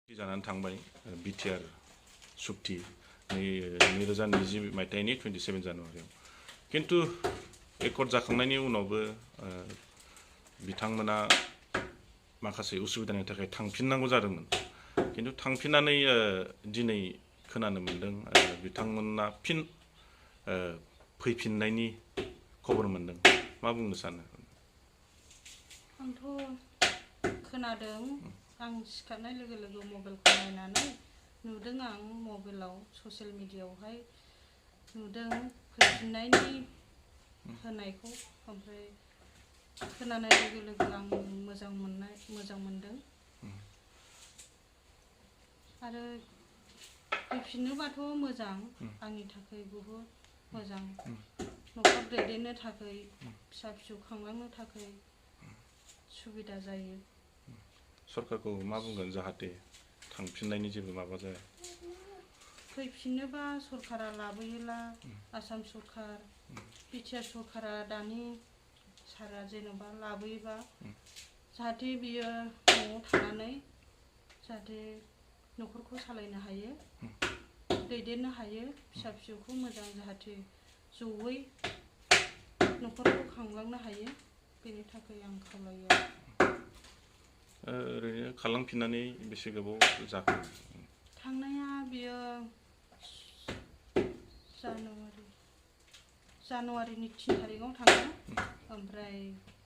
जानानै थांबाय बिटिआर सुक्ति 2020 मायथाइनि 27 जानुवारियाव किन्तु एकर्ड जाखांनायनि उनावबो बिथांमोना माखासे उसुबिदानि थाखाय थांफिननांगौ जादोंमोन किन्तु थांफिननानै दिनै खोनानो मोन्दों बिथांमोना फिन फैफिननायनि खबर मोन्दों मा बुंनो सानो आंथ' खोनादों आं सिखारनाय लोगो लोगो मबाइलखौ नायनानै नुदों आं मबाइलाव ससियेल मिडियायावहाय नुदों फैफिननायनि होनायखौ ओमफ्राय खोनानाय लोगो लोगो आं मोजां मोनदों आरो फैफिनोबाथ' मोजां आंनि थाखाय बहुद मोजां न'खर दैदेननो थाखाय फिसा फिसौ खांलांनो थाखाय सुबिदा जायो सरकारखौ मा बुंगोन जाहाथे थांफिननायनि जेबो माबा जाया फैफिनोबा सरकारा लाबोयोला आसाम सरकार बिटिआर सरकारा दानि सारा जेनेबा लाबोयोबा जाहाथे बियो न'आव थानानै जाहाथे न'खरखौ सालायनो हायो दैदेननो हायो फिसा फिसौखौ मोजां जाहाथे जयै न'खरखौ खांलांनो हायो बेनि थाखाय आं खावलायो ओरैनो खारलांफिननानै बेसे गोबाव जाखो थांनाया बियो जानुवारिनि 3 तारिखआव थांदों ओमफ्राय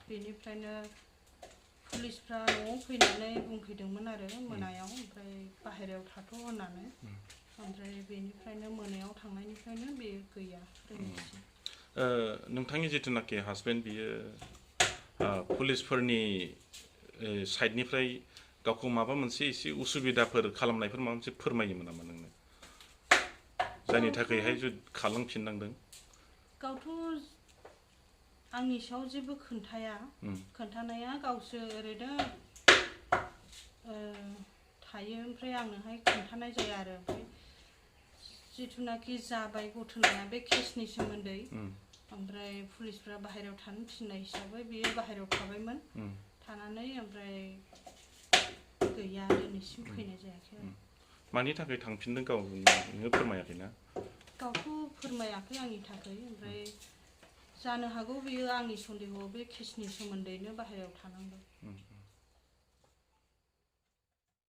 बेनिफ्रायनो पुलिसफ्रा न'आव फैनानै बुंफैदोंमोन आरो मोनायाव ओमफ्राय बाहेरायाव थाथ' होननानै ओमफ्राय बेनिफ्रायनो मोनायाव थांनायनिफ्रायनो बे गैया दिनैसिम नोंथांनि जिथुनाखि हासबेन्ड बियो पुलिसफोरनि साइडनिफ्राय गावखौ माबा मोनसे एसे उसुबिदाफोर खालामनायफोर माबा मोनसे फोरमायोमोन नामा नोंनो जायनि थाखायहाय खारलांफिननांदों गावथ' आंनि सायाव जेबो खोन्थानाया गावसो ओरैनो थायो ओमफ्राय आंनोहाय खोन्थानाय जाया आरो ओमफ्राय जिथुनाखि जाबाय घटनाया बे केसनि सोमोन्दै ओमफ्राय पुलिसफ्रा बाहेरायाव थानो थिननाय हिसाबै बियो बाहेरायाव थाबायमोन थानानै ओमफ्राय गैया दिनैसिम फैनाय जायाखै आरो मानि थाखाय थांफिनदों गावनो फोरमायाखैना गावथ' फोरमायाखै आंनि थाखाय ओमफ्राय जानो हागौ बियो आंनि सन्देह बे केसनि सोमोन्दैनो बाहेरायाव थानांदों